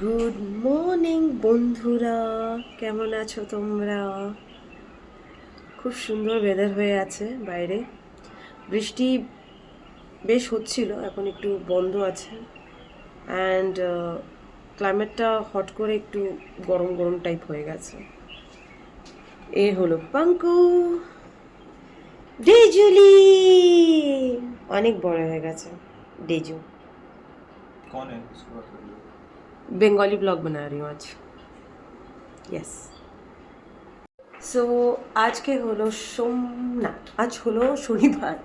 Good morning বন্ধুরা, কেমন আছো তোমরা? খুব সুন্দর ওয়েদার হয়ে আছে বাইরে। বৃষ্টি বেশ হচ্ছিল, এখন একটু বন্ধ আছে। অ্যান্ড ক্লাইমেটটা হট করে একটু গরম গরম টাইপ হয়ে গেছে। এ হলো পাঙ্কু ডেজুলি, অনেক বড় হয়ে গেছে डेजू। कौन है इसको बात कर रही हो? बंगाली ब्लॉग बना रही हूँ आज। यस। সো আজকে হলো না, আজ হলো শনিবার।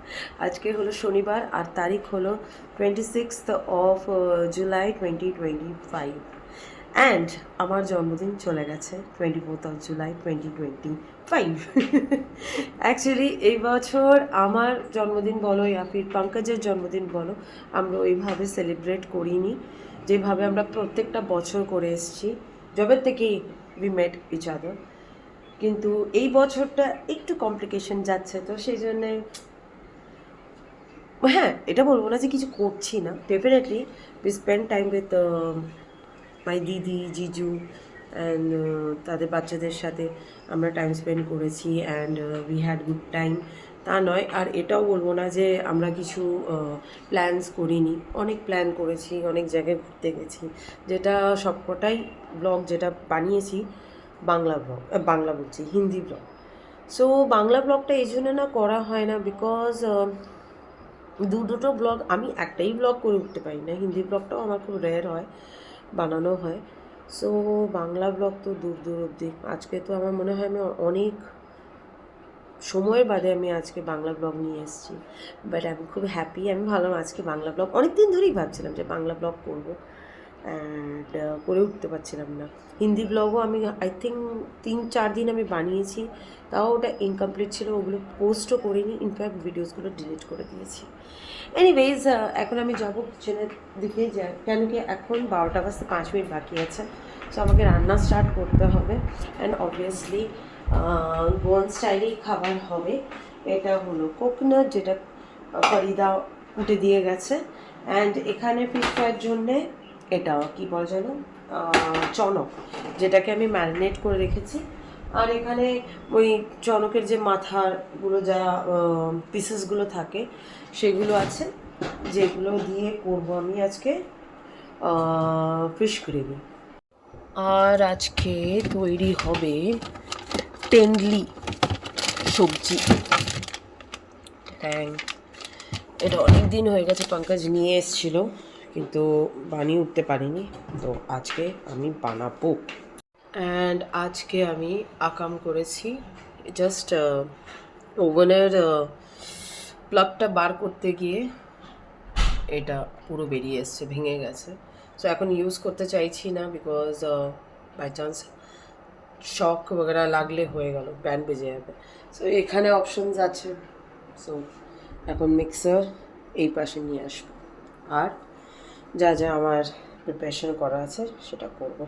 আজকে হলো শনিবার আর তারিখ হলো 26th অফ জুলাই 2025। অ্যান্ড আমার জন্মদিন চলে গেছে 24th অফ জুলাই 2025। অ্যাকচুয়ালি এই বছর আমার জন্মদিন বলো ইয়া ফির পঙ্কজের জন্মদিন বলো, আমরা ওইভাবে সেলিব্রেট করিনি যেভাবে আমরা প্রত্যেকটা বছর করে এসেছি যবে থেকেই উই মেট ইচ আদার। কিন্তু এই বছরটা একটু কমপ্লিকেশন যাচ্ছে, তো সেই জন্যে হ্যাঁ, এটা বলবো না যে কিছু করছি না। Definitely we spend time with my দিদি জিজু অ্যান্ড তাদের বাচ্চাদের সাথে আমরা টাইম স্পেন্ড করেছি and we had good time. তা নয়, আর এটাও বলবো না যে আমরা কিছু প্ল্যানস করিনি। অনেক প্ল্যান করেছি, অনেক জায়গায় ঘুরতে গেছি, যেটা সবকটাই ব্লগ যেটা বানিয়েছি বাংলা ব্লগ, বাংলা বলছি হিন্দি ব্লগ। সো বাংলা ব্লগটা এই জন্য না করা হয় না বিকজ দুটো ব্লগ আমি একটাই ব্লগ করে উঠতে পারি না। হিন্দি ব্লগটাও আমার খুব রেয়ার হয়, বানানো হয়। সো বাংলা ব্লগ তো দূর দূর অবধি। আজকে তো আমার মনে হয় আমি অনেক সময়ের বাদে আমি আজকে বাংলা ব্লগ নিয়ে এসেছি। বাট আমি খুব হ্যাপি, আমি ভাবলাম আজকে বাংলা ব্লগ, অনেক দিন ধরেই ভাবছিলাম যে বাংলা ব্লগ করবো অ্যান্ড করে উঠতে পারছিলাম না। হিন্দি ব্লগও আমি আই থিঙ্ক 3-4 দিন আমি বানিয়েছি, তাও ওটা ইনকমপ্লিট ছিল, ওগুলো পোস্টও করিনি, ইনফ্যাক্ট ভিডিওসগুলো ডিলিট করে দিয়েছি। এনিওয়েজ, এখন আমি যাবো কিচেনের দিকে যাই, কেন কি এখন 12টা বাজতে 5 মিনিট বাকি আছে। সো আমাকে রান্না স্টার্ট করতে হবে অ্যান্ড অবভিয়াসলি গোয়ান স্টাইলেই খাবার হবে। এটা হলো কোকোনাট, যেটা ফরিদা উঠে দিয়ে গেছে। অ্যান্ড এখানে ফিশ ফ্রাইয়ের জন্যে এটা কী বল যেন চনক, যেটাকে আমি ম্যারিনেট করে রেখেছি। আর এখানে ওই চনকের যে মাথাগুলো যা পিসেসগুলো থাকে সেগুলো আছে, যেগুলো দিয়ে করবো আমি আজকে ফিশ গ্রেভি। আর আজকে তৈরি হবে টেন্ডলি সবজি। হ্যাঁ, এটা অনেক দিন হয়ে গেছে, পঙ্কজ নিয়ে এসেছিলো কিন্তু বানিয়ে উঠতে পারিনি, তো আজকে আমি বানাবো। অ্যান্ড আজকে আমি আকাম করেছি, জাস্ট ওভেনের প্লাগটা বার করতে গিয়ে এটা পুরো বেরিয়ে এসছে, ভেঙে গেছে। সো এখন ইউজ করতে চাইছি না বিকজ বাই চান্স শক বগেরা লাগলে হয়ে গেল, প্যান বেজে যাবে। সো এখানে অপশনস আছে, সো এখন মিক্সার এই পাশে নিয়ে আসবো আর যা যা আমার প্রিপারেশন করা আছে সেটা করব।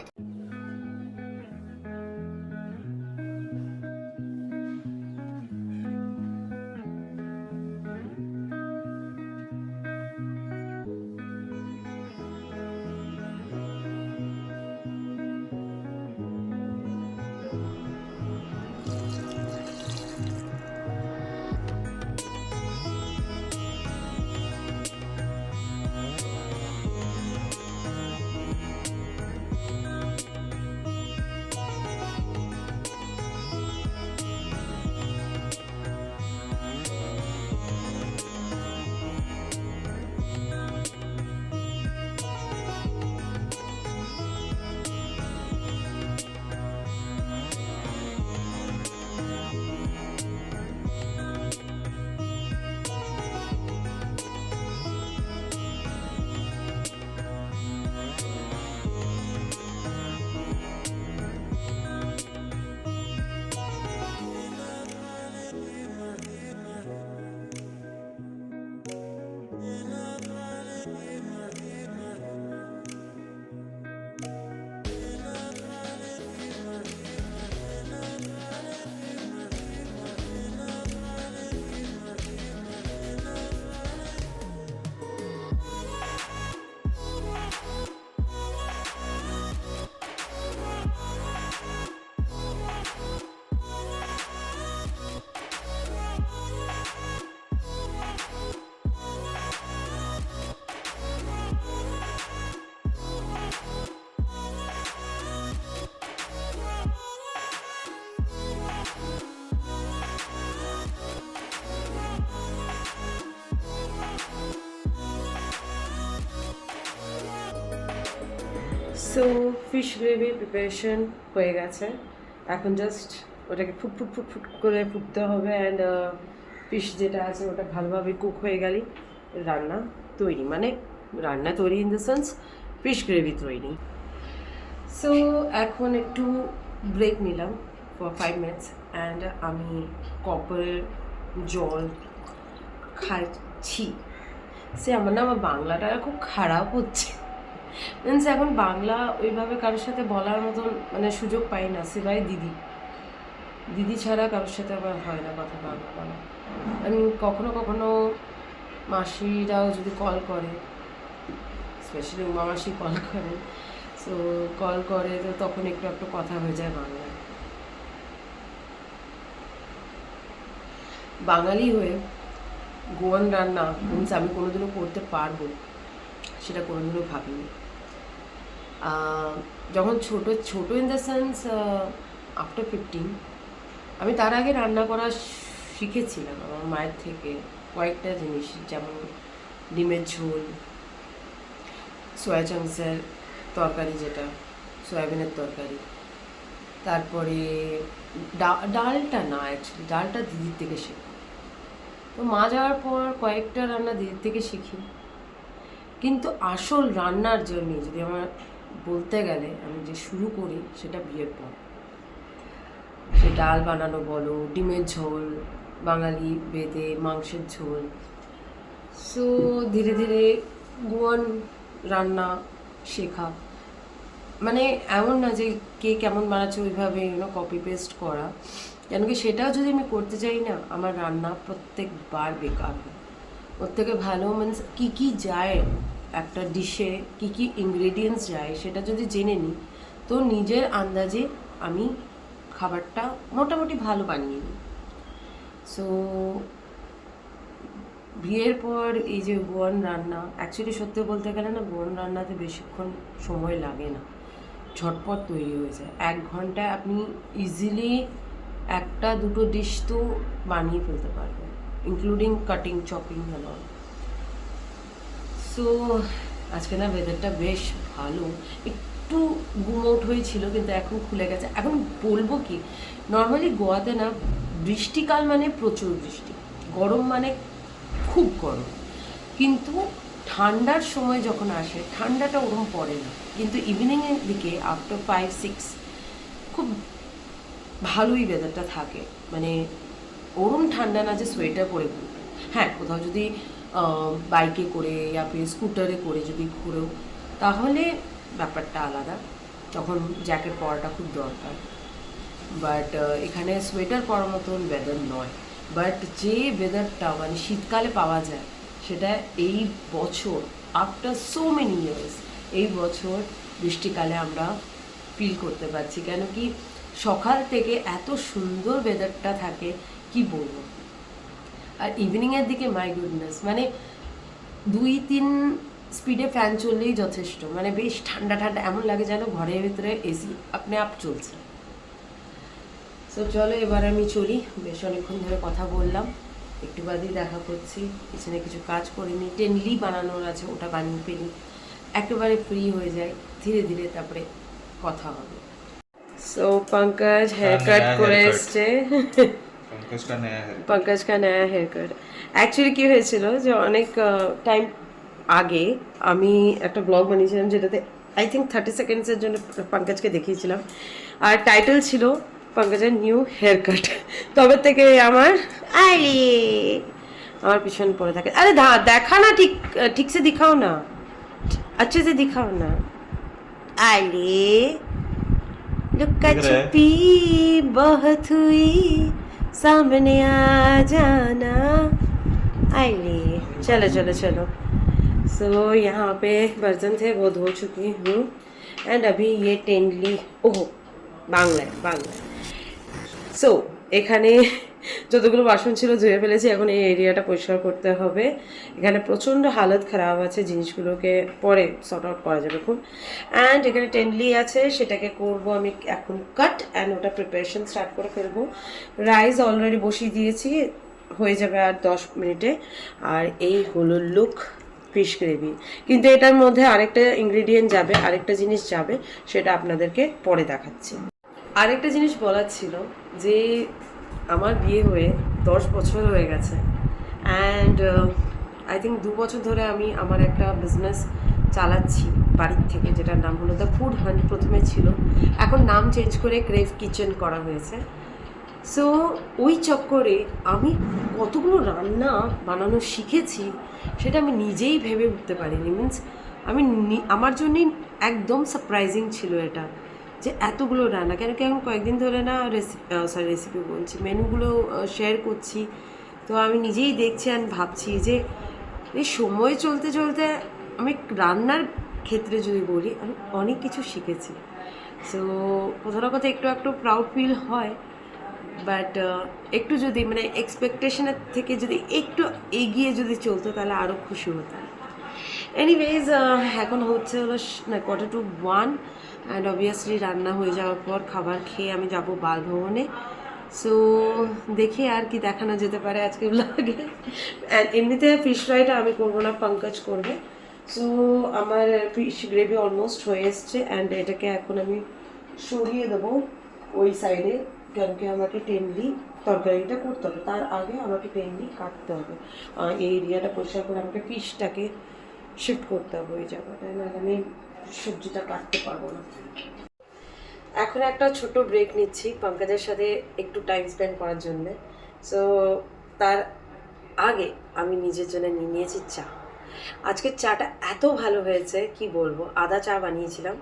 সো ফিশ গ্রেভি প্রিপারেশন হয়ে গেছে, এখন জাস্ট ওটাকে ফুট ফুট ফুট ফুট করে ফুটতে হবে অ্যান্ড ফিশ যেটা আছে ওটা ভালোভাবে কুক হয়ে গেলেই রান্না তৈরি, মানে রান্না তৈরি in the sense fish gravy তৈরি। সো এখন একটু ব্রেক নিলাম ফর 5 মিনিটস অ্যান্ড আমি কপারের জল খাচ্ছি। আমার বাংলাটা খুব খারাপ হচ্ছে, মিনস এখন বাংলা ওইভাবে কারোর সাথে বলার মতন মানে সুযোগ পাই না, সিবাই দিদি দিদি ছাড়া কারোর সাথে আবার হয় না কথা বাংলা বলা। কখনো কখনো মাসিরাও যদি কল করে, স্পেশালি উমা মাসি কল করে, সো কল করে তো তখন একটু একটু কথা হয়ে যায় বাংলায়। বাঙালি হয়ে গোয়ান রান্না মিনস আমি কোনোদিনও করতে পারবো সেটা কোনোদিনও ভাবিনি। যখন ছোট ছোট ইন দ্য সেন্স আফটার 15, আমি তার আগে রান্না করা শিখেছিলাম আমার মায়ের থেকে কয়েকটা জিনিস, যেমন ডিমের ঝোল, সোয়া চাংসের তরকারি যেটা সয়াবিনের তরকারি, তারপরে ডালটা না, অ্যাকচুয়ালি ডালটা দিদির থেকে শেখা। তো মা যাওয়ার পর কয়েকটা রান্না দিদির থেকে শিখি, কিন্তু আসল রান্নার জন্য যদি আমার বলতে গেলে আমি যে শুরু করি সেটা বিয়ের পর। সে ডাল বানানো বলো, ডিমের ঝোল, বাঙালি বেদে মাংসের ঝোল। সো ধীরে ধীরে গোয়ান রান্না শেখা, মানে এমন না যে কে কেমন বানাচ্ছে ওইভাবে কপি পেস্ট করা, কেন কি সেটাও যদি আমি করতে চাই না আমার রান্না প্রত্যেকবার বেকার হয়। ওর থেকে ভালো মিনস কী কী যায় একটা ডিশে, কী কী ইনগ্রেডিয়েন্টস যায় সেটা যদি জেনে নিই তো নিজের আন্দাজে আমি খাবারটা মোটামুটি ভালো বানিয়ে নিই। সো বিয়ের পর এই যে গোয়ান রান্না, অ্যাকচুয়ালি সত্যি বলতে গেলে না গোয়ান রান্নাতে বেশিক্ষণ সময় লাগে না, ঝটপট তৈরি হয়ে যায়। 1 ঘন্টায় আপনি ইজিলি একটা দুটো ডিশ তো বানিয়ে ফেলতে পারবেন, including cutting chopping and all. So আজকে না ওয়েদারটা বেশ ভালো, একটু গুমোট হয়েছিল কিন্তু এখন খুলে গেছে। এখন বলবো কি, নর্মালি গোয়াতে না বৃষ্টিকাল মানে প্রচুর বৃষ্টি, গরম মানে খুব গরম, কিন্তু ঠান্ডার সময় যখন আসে ঠান্ডাটা ওরম পড়ে না, কিন্তু ইভিনিংয়ের দিকে আফটার 5-6 খুব ভালোই ওয়েদারটা থাকে, মানে ওরম ঠান্ডা না যে সোয়েটার পরে ঘুরবে। হ্যাঁ, কোথাও যদি বাইকে করে ইয়া ফির স্কুটারে করে যদি ঘুরেও তাহলে ব্যাপারটা আলাদা, তখন জ্যাকেট পরাটা খুব দরকার। বাট এখানে সোয়েটার পরার মতন ওয়েদার নয়, বাট যে ওয়েদারটা মানে শীতকালে পাওয়া যায় সেটা এই বছর আফটার সো মেনি ইয়ার্স এই বছর বৃষ্টিকালে আমরা ফিল করতে পারছি। কেন কি সকাল থেকে এত সুন্দর ওয়েদারটা থাকে কি বলবো, আর ইভিনিংয়ের দিকে মাই গুডনেস, মানে 2-3 স্পিডে ফ্যান চললেই যথেষ্ট, মানে বেশ ঠান্ডা ঠান্ডা এমন লাগে যেন ঘরের ভিতরে এসি আপনি আপ চলছে। সো চলো এবার আমি চলি, বেশ অনেকক্ষণ ধরে কথা বললাম, একটু বাদেই দেখা করছি, কিচেনে কিছু কাজ করে নিই, টেনলি বানানোর আছে ওটা বানিয়ে ফেলি, একেবারে ফ্রি হয়ে যায়, ধীরে ধীরে তারপরে কথা হবে। সো পঙ্কজ হেয়ার কাট করে এসছে, পঙ্কজ কা নয়া হেয়ার কাট। অ্যাকচুয়ালি কী হয়েছিল যে অনেক টাইম আগে আমি একটা ব্লগ বানিয়েছিলাম যেটাতে আই থিঙ্ক 30 সেকেন্ডসের জন্য পঙ্কজকে দেখিয়েছিলাম, আর টাইটেল ছিল পঙ্কজের নিউ হেয়ার কাট। তবে থেকে আমার আমার পিছনে পড়ে থাকে, আরে দেখা না, ঠিক সে দিখাও না, अच्छे से दिखाओ ना, आले लुक्का छुपी बहुत हुई सामने आ जाना, आले चलो चलो चलो। सो यहाँ पे बर्तन थे वो धो चुकी हूँ एंड अभी ये टेंडली ओह बांग्लाয় সো এখানে যতগুলো বাসন ছিল ধুয়ে ফেলেছি, এখন এই এরিয়াটা পরিষ্কার করতে হবে। এখানে প্রচণ্ড হালত খারাপ আছে, জিনিসগুলোকে পরে সর্ট আউট করা যাবে খুব। অ্যান্ড এখানে টেন্ডলি আছে, সেটাকে করব আমি এখন কাট অ্যান্ড ওটা প্রিপারেশন স্টার্ট করে ফেলবো। রাইস অলরেডি বসিয়ে দিয়েছি, হয়ে যাবে আর 10 মিনিটে। আর এই হলো লুক ফিশ গ্রেভি। কিন্তু এটার মধ্যে আরেকটা ইনগ্রিডিয়েন্ট যাবে, আরেকটা জিনিস যাবে, সেটা আপনাদেরকে পরে দেখাচ্ছি। আরেকটা জিনিস বলার ছিল যে আমার বিয়ে হয়ে 10 বছর হয়ে গেছে, অ্যান্ড আই থিঙ্ক 2 বছর ধরে আমি আমার একটা বিজনেস চালাচ্ছি বাড়ির থেকে, যেটার নাম হলো দ্য ফুড হান্ট। প্রথমে ছিল, এখন নাম চেঞ্জ করে ক্রেভ কিচেন করা হয়েছে। সো ওই চক্করে আমি কতগুলো রান্না বানানো শিখেছি সেটা আমি নিজেই ভেবে উঠতে পারিনি। মিনস আমি আমার জন্যই একদম সারপ্রাইজিং ছিল এটা, যে এতগুলো রান্না। কেন কি এখন কয়েকদিন ধরে না রেসিপি বলছি, মেনুগুলো শেয়ার করছি, তো আমি নিজেই দেখছি আর ভাবছি যে এই সময় চলতে চলতে আমি রান্নার ক্ষেত্রে যদি বলি, আমি অনেক কিছু শিখেছি। সো কোথাও না কোথাও একটু একটু প্রাউড ফিল হয়, বাট একটু যদি মানে এক্সপেকটেশনের থেকে যদি একটু এগিয়ে যদি চলতো তাহলে আরও খুশি হতাম। এনিওয়েজ, এখন হচ্ছে হলো না 1:45, অ্যান্ড অবভিয়াসলি রান্না হয়ে যাওয়ার পর খাবার খেয়ে আমি যাব বালভবনে। সো দেখি আর কি দেখানো যেতে পারে আজকে ব্লগে। অ্যান্ড এমনিতে ফিশ ফ্রাইটা আমি করবো না, পঙ্কজ করবে। সো আমার ফিশ গ্রেভি অলমোস্ট হয়ে এসছে, অ্যান্ড এটাকে এখন আমি সরিয়ে দেবো ওই সাইডে, কেন কি আমাকে টেনলি তরকারিটা করতে হবে, তার আগে আমাকে টেনলি কাটতে হবে। এই এরিয়াটা পরিষ্কার করে আমাকে ফিশটাকে শিফট করতে হবে ওই জায়গাটায়, না আমি সবজিটা কাটতে পারবো না। এখন একটা ছোট ব্রেক নিচ্ছি পঙ্কজের সাথে একটু টাইম স্পেন্ড করার জন্যে। সো তার আগে আমি নিজের জন্য নিয়ে নিয়েছি চা। আজকের চাটা এত ভালো হয়েছে কি বলবো, আদা চা বানিয়েছিলাম,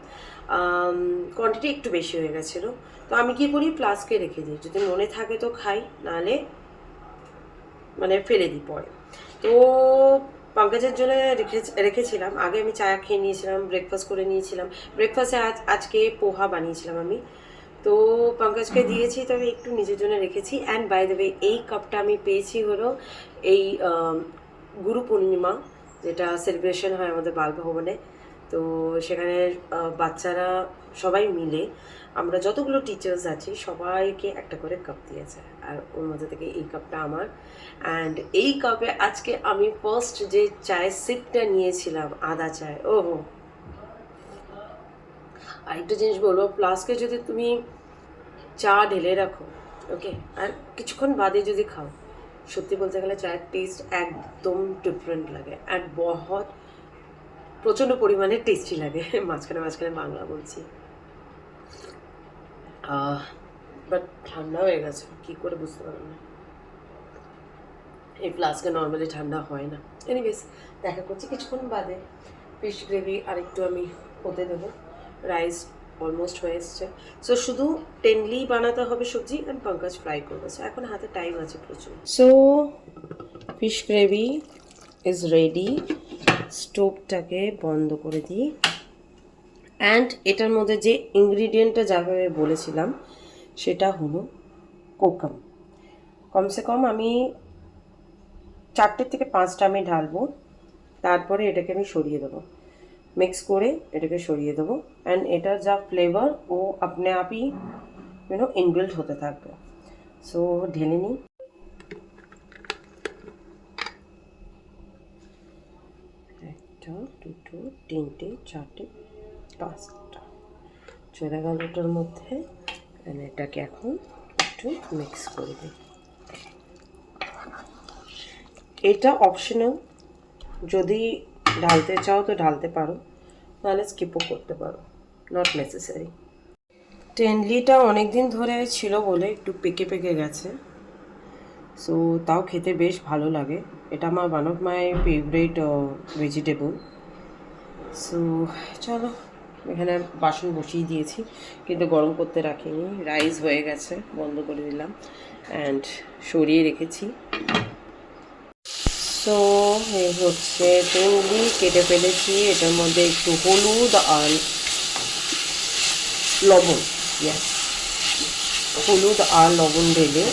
কোয়ান্টিটি একটু বেশি হয়ে গেছিলো। তো আমি কি করি, ফ্লাস্কে রেখে দিই, যদি মনে থাকে তো খাই, নাহলে মানে ফেলে দিই পরে। তো পঙ্কজের জন্য রেখেছিলাম। আগে আমি চা খেয়ে নিয়েছিলাম, ব্রেকফাস্ট করে নিয়েছিলাম। ব্রেকফাস্টে আজকে পোহা বানিয়েছিলাম আমি, তো পঙ্কজকে দিয়েছি, তবে একটু নিজের জন্য রেখেছি। অ্যান্ড বাই দ্য ওয়ে, এই কাপটা আমি পেয়েছি হলো এই গুরু পূর্ণিমা, যেটা সেলিব্রেশন হয় আমাদের বালভবনে। তো সেখানে বাচ্চারা সবাই মিলে, আমরা যতগুলো টিচার্স আছি সবাইকে একটা করে কাপ দিয়েছে, আর ওর মধ্যে থেকে এই কাপটা আমার। অ্যান্ড এই কাপে আজকে আমি ফার্স্ট যে চায়ের সিপটা নিয়েছিলাম, আদা চায়, ও আরেকটা জিনিস বলবো, ফ্লাস্কে যদি তুমি চা ঢেলে রাখো, ওকে, আর কিছুক্ষণ বাদে যদি খাও, সত্যি বলতে গেলে চায়ের টেস্ট একদম ডিফারেন্ট লাগে, অ্যান্ড প্রচণ্ড পরিমাণে টেস্টি লাগে। মাঝখানে মাঝখানে বাংলা বলছি, বাট ঠান্ডা হয়ে গেছে, কী করে বুঝতে পারবো না। এই ফ্লাস্কে নর্মালি ঠান্ডা হয় না। এনিওয়েজ, দেখা করছি কিছুক্ষণ বাদে। ফিশ গ্রেভি আরেকটু আমি হতে দেবো, রাইস অলমোস্ট হয়ে এসছে। সো শুধু টেনলি বানাতে হবে সবজি, অ্যান্ড পঙ্কজ ফ্রাই করবে। সো এখন হাতে টাইম আছে প্রচুর। So fish gravy is ready. স্টোভটাকে বন্ধ করে দিই, অ্যান্ড এটার মধ্যে যে ইনগ্রিডিয়েন্টটা যাভাবে বলেছিলাম সেটা হলো কোকাম। কমসে কম আমি 4 থেকে 5টা আমি ঢালবো, তারপরে এটাকে আমি সরিয়ে দেবো, মিক্স করে এটাকে সরিয়ে দেবো। অ্যান্ড এটার যা ফ্লেভার ও আপনি আপই ইনবিল্ট হতে থাকবে। সো ঢেলে নিই। একটা, দুটো, তিনটে, চারটে, 5টা চলে গেল ওটার মধ্যে। এটাকে এখন একটু মিক্স করে দিই। এটা অপশনাল, যদি ঢালতে চাও তো ঢালতে পারো, নাহলে স্কিপও করতে পারো, নট নেসেসারি। টেনলিটা অনেক দিন ধরে ছিল বলে একটু পেকে পেকে গেছে, সো তাও খেতে বেশ ভালো লাগে। এটা আমার one of my favourite vegetable. So চলো, এখানে বাসন বসিয়ে দিয়েছি কিন্তু গরম করতে রাখিনি, রাইস হয়ে গেছে, বন্ধ করে দিলাম, অ্যান্ড সরিয়ে রেখেছি। সো এই হচ্ছে টেনলি কেটে ফেলেছি, এটার মধ্যে একটু হলুদ আর লবণ, ইয়াস, হলুদ আর লবণ ঢেলে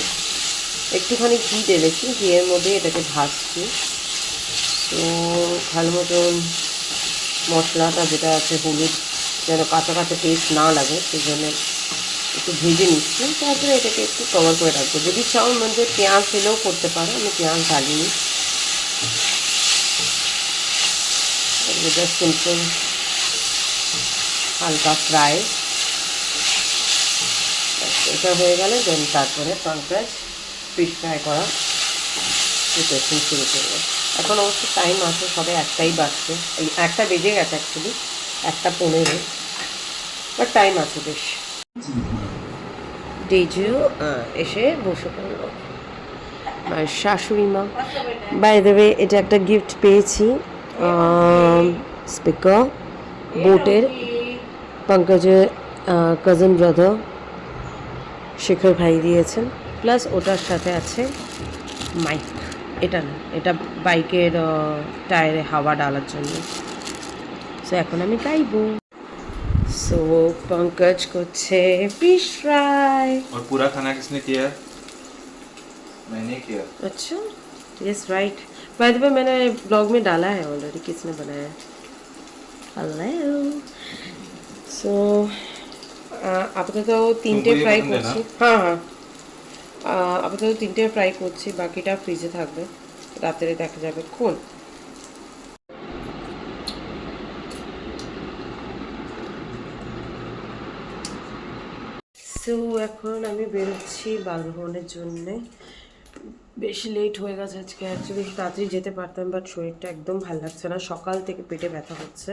একটুখানি ঘি ঢেলেছি, ঘিয়ের মধ্যে এটাকে ভাজছি। তো ভালো মতন মশলাটা যেটা আছে, হলুদ যেন কাঁচা কাঁচা টেস্ট না লাগে, সেই জন্য একটু ভেজে নিচ্ছি। তারপরে এটাকে একটু কভার করে রাখবো। যদি চাও মধ্যে পেঁয়াজ দিলেও করতে পারো, আমি পেঁয়াজ ঢালিনি। জাস্ট সিম্পল হালকা ফ্রাই। এটা হয়ে গেলে দেন তারপরে পঙ্কজ ফিশ ফ্রাই করা প্রিপারেশন শুরু করবো। এখন অবশ্য টাইম আছে, সবে একটাই বাজছে, এই একটা বেজে গেছে অ্যাকচুয়ালি, 1:15, বাট টাইম আছে বেশ। ডিজু এসে বসে পড়লো, আমার শাশুড়ি মা। বাই দ্য ওয়ে এটা একটা গিফট পেয়েছি, স্পিকার বোটের, পঙ্কজের কাজিন ব্রাদার শেখর ভাই দিয়েছেন, প্লাস ওটার সাথে আছে মাইক। এটা না, এটা বাইকের টায়ারে হাওয়া ডালার জন্য। সো এখন আমি গাইবো। সো पंकज করছে फिश फ्राई। और पूरा खाना किसने किया? मैंने किया। अच्छा, yes right. By the way मैंने ब्लॉग में डाला है ऑलरेडी किसने बनाया। हेलो। सो আপাতত 3টে ফ্রাই করছি। হ্যাঁ হ্যাঁ, আপাতত 3টে ফ্রাই করছি, বাকিটা ফ্রিজে থাকবে, রাত্রে দেখা যাবে কোন। সো এখন আমি বেরোচ্ছি বালভবনের জন্যে। বেশি লেট হয়ে গেছে আজকে, অ্যাকচুয়ালি তাড়াতাড়ি যেতে পারতাম, বাট শরীরটা একদম ভালো লাগছে না, সকাল থেকে পেটে ব্যথা হচ্ছে।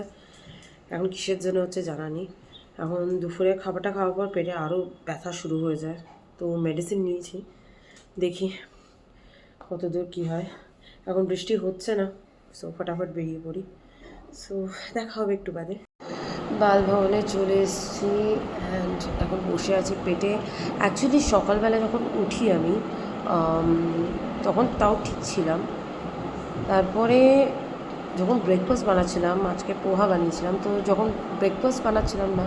এখন কিসের জন্য হচ্ছে জানা নেই। এখন দুপুরে খাবারটা খাওয়ার পর পেটে আরও ব্যথা শুরু হয়ে যায়, তো মেডিসিন নিয়েছি, দেখি কত দূর কী হয়। এখন বৃষ্টি হচ্ছে না, সো ফটাফট বেরিয়ে পড়ি। সো দেখা হবে একটু বাদে। বালভবনে চলে এসেছি অ্যান্ড এখন বসে আছি। পেটে অ্যাকচুয়ালি সকালবেলা যখন উঠি আমি তখন তাও ঠিক ছিলাম, তারপরে যখন ব্রেকফাস্ট বানাচ্ছিলাম, আজকে পোহা বানিয়েছিলাম, তো যখন ব্রেকফাস্ট বানাচ্ছিলাম না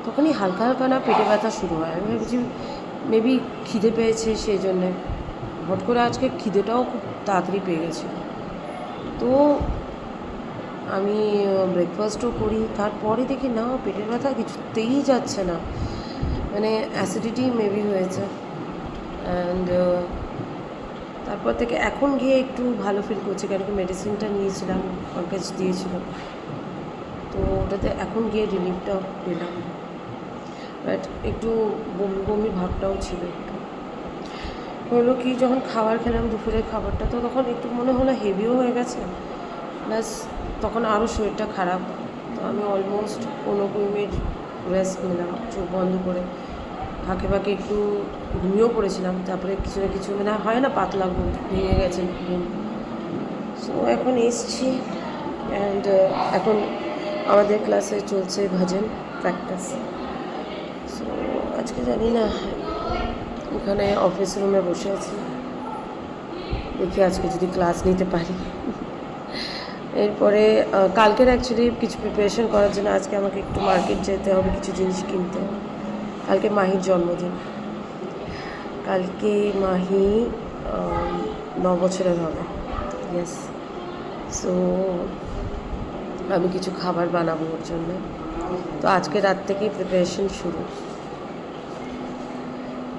তখনই হালকা হালকা না পেটে ব্যথা শুরু হয়। আমি ভেবেছি মেবি খিদে পেয়েছে সেই জন্যে, হট করে আজকে খিদেটাও খুব তাড়াতাড়ি পেয়ে গেছিলো, তো আমি ব্রেকফাস্টও করি, তারপরে দেখি না পেটের ব্যথা কিছুতেই যাচ্ছে না, মানে অ্যাসিডিটি মেবি হয়েছে। অ্যান্ড তারপর থেকে এখন গিয়ে একটু ভালো ফিল করছি, কেন কি মেডিসিনটা নিয়েছিলাম, পঙ্কজ দিয়েছিল, তো ওটাতে এখন গিয়ে রিলিফটা পেলাম। বাট একটু বমি বমি ভাবটাও ছিল একটু। হলো কি, যখন খাবার খেলাম দুপুরের খাবারটা, তো তখন একটু মনে হলো হেভিও হয়ে গেছে, প্লাস তখন আরও শরীরটা খারাপ। তো আমি অলমোস্ট 15-20 মিনিট রেস্ট নিলাম চোখ বন্ধ করে, ফাঁকে ফাঁকে একটু ঘুমিয়েও পড়েছিলাম। তারপরে কিছু না কিছু মানে হয় না, পাতলা ঘুম ভেঙে গেছে ঘুম। সো এখন এসছি অ্যান্ড এখন আমাদের ক্লাসে চলছে ভজন প্র্যাকটিস। সো আজকে জানি না, ওখানে অফিস রুমে বসে আছি, দেখি আজকে যদি ক্লাস নিতে পারি। এরপরে কালকের অ্যাকচুয়ালি কিছু প্রিপারেশন করার জন্য আজকে আমাকে একটু মার্কেট যেতে হবে, কিছু জিনিস কিনতে। কালকে মাহির জন্মদিন, কালকে মাহি 9 বছরের হবে, ইয়েস। সো আমি কিছু খাবার বানাবো ওর জন্য, তো আজকে রাত থেকেই প্রিপারেশন শুরু।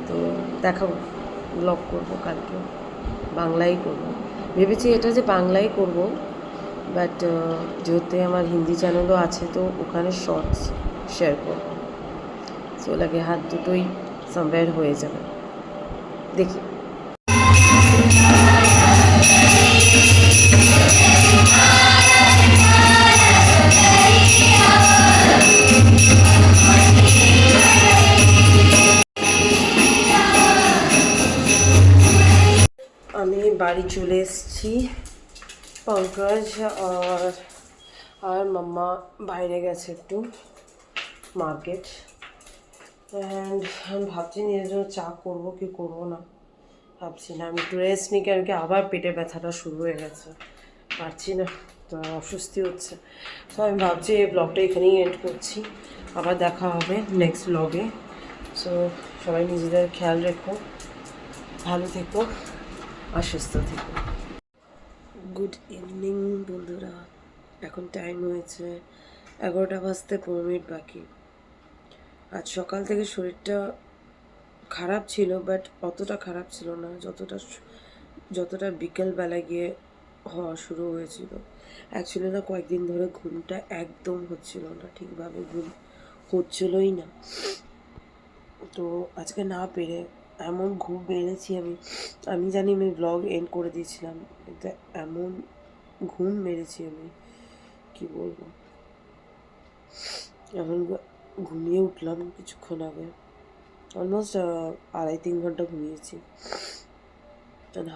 তো দেখাবো, ব্লগ করবো কালকে, বাংলাই করবো ভেবেছি, এটা যে বাংলাই করব, বাট যেহেতু আমার হিন্দি চ্যানেলও আছে, তো ওখানে শর্টস শেয়ার করব, সো লাগে হাত দুটোই সামওয়্যার হয়ে যাবে, দেখি। আমি বাড়ি চলে এসেছি, পঙ্কজ আর মাম্মা বাইরে গেছে একটু মার্কেট, অ্যান্ড আমি ভাবছি নিজের জন্য চা করবো কি করবো না, ভাবছি না। আমি একটু রেস্ট নিই, কারণ কি আবার পেটে ব্যথাটা শুরু হয়ে গেছে, পারছি না, তো অস্বস্তি হচ্ছে। তো আমি ভাবছি এই ব্লগটা এখানেই এন্ড করছি, আবার দেখা হবে নেক্সট ব্লগে। সো সবাই নিজেদের খেয়াল রেখো, ভালো থেকো আর সুস্থ থেকো। গুড ইভিনিং বন্ধুরা, এখন টাইম হয়েছে 11টা বাজতে 15 মিনিট বাকি। আজ সকাল থেকে শরীরটা খারাপ ছিল, বাট অতটা খারাপ ছিল না যতটা বিকেলবেলা গিয়ে হওয়া শুরু হয়েছিল। অ্যাকচুয়ালি না কয়েকদিন ধরে ঘুমটা একদম হচ্ছিল না, ঠিকভাবে ঘুম হচ্ছিলই না। তো আজকে না পেরে এমন ঘুম মেরেছি আমি, আমি জানি আমি ব্লগ এন্ড করে দিয়েছিলাম, কিন্তু এমন ঘুম মেরেছি আমি, কি বলবো। এখন ঘুমিয়ে উঠলাম কিছুক্ষণ আগে, অলমোস্ট 2.5-3 ঘন্টা ঘুমিয়েছি।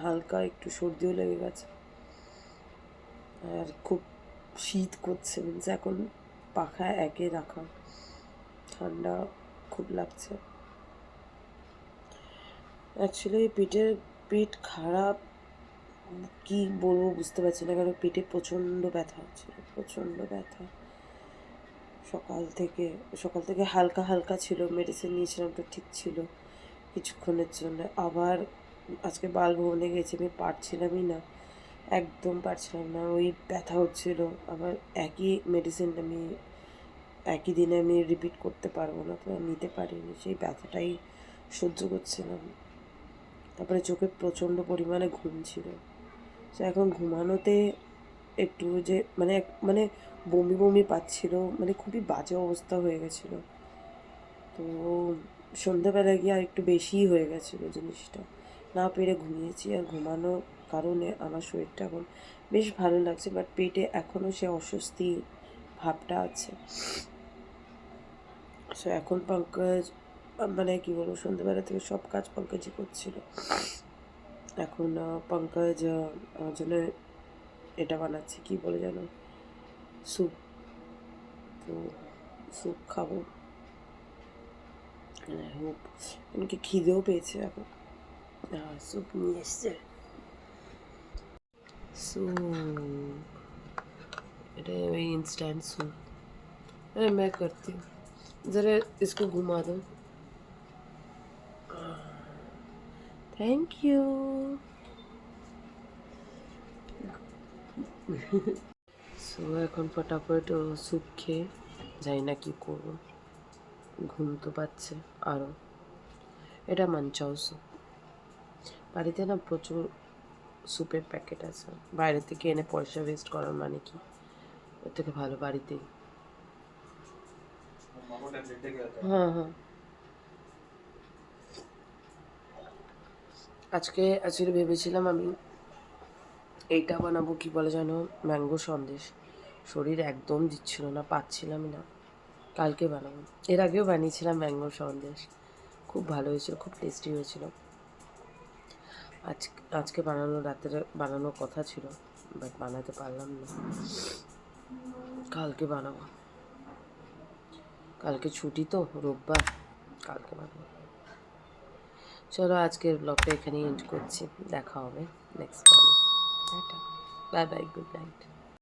হালকা একটু সর্দিও লেগে গেছে, আর খুব শীত করছে, মিনস এখন পাখা একে রাখা, ঠান্ডা খুব লাগছে। অ্যাকচুয়ালি পেট খারাপ, কি বলবো বুঝতে পারছি না, কারণ পেটে প্রচণ্ড ব্যথা ছিল, প্রচণ্ড ব্যথা। সকাল থেকে হালকা হালকা ছিল, মেডিসিন নিয়েছিলাম তো ঠিক ছিল কিছুক্ষণের জন্য। আবার আজকে বালভবনে গেছি, আমি পারছিলামই না, একদম পারছিলাম না, ওই ব্যথা হচ্ছিল। আবার একই মেডিসিন আমি একই দিনে আমি রিপিট করতে পারবো না, তো নিতে পারিনি, সেই ব্যথাটাই সহ্য করছিলাম। তারপরে চোখে প্রচণ্ড পরিমাণে ঘুম ছিল, তো এখন ঘুমানোতে একটু যে মানে বমি বমি পাচ্ছিল, মানে খুবই বাজে অবস্থা হয়ে গেছিলো। তো সন্ধ্যাবেলা গিয়ে আর একটু বেশিই হয়ে গেছিলো জিনিসটা, না পেরে ঘুমিয়েছি। আর ঘুমানোর কারণে আমার শরীরটা এখন বেশ ভালো লাগছে, বাট পেটে এখনও সে অস্বস্তি ভাবটা আছে। সো এখন পঙ্কজ মানে কি বলবো, সন্ধ্যাবেলা থেকে সব কাজ পঙ্কজই করছিল। এখন পঙ্কজ আমার জন্য এটা বানাচ্ছে, কি বলে জানো, স্যুপ। তো স্যুপ খাবো, হোপ। এমনকি খিদেও পেয়েছে এখন। স্যুপ নিয়ে এসছে, স্যুপ, এটা वही इंस्टेंट सूप। अरे मैं करती हूँ, ज़रा इसको घुमा दो। Thank you. সো এখন ফটাফট স্যুপ খেয়ে যাই না কি করবো, ঘুম তো পাচ্ছে আরও। এটা মানচাও স্যুপ, বাড়িতে না প্রচুর স্যুপের প্যাকেট আছে, বাইরে থেকে এনে পয়সা ওয়েস্ট করার মানে কি, ওর থেকে ভালো বাড়িতেই। হ্যাঁ হ্যাঁ, আজকে অ্যাকচুয়ালি ভেবেছিলাম আমি এইটা বানাবো, কি বলে যেন, ম্যাঙ্গো সন্দেশ। শরীর একদম দিচ্ছিল না, পাচ্ছিলামই না। কালকে বানাবো, এর আগেও বানিয়েছিলাম ম্যাঙ্গো সন্দেশ, খুব ভালো হয়েছিল, খুব টেস্টি হয়েছিল। আজকে রাতের বানানোর কথা ছিল, বাট বানাতে পারলাম না, কালকে বানাবো। কালকে ছুটি তো, রোববার, কালকে বানাবো। চলো আজকের ব্লগটা এখানেই এন্ড করছি, দেখা হবে নেক্সট ব্লগে। Tata, bye bye, good night.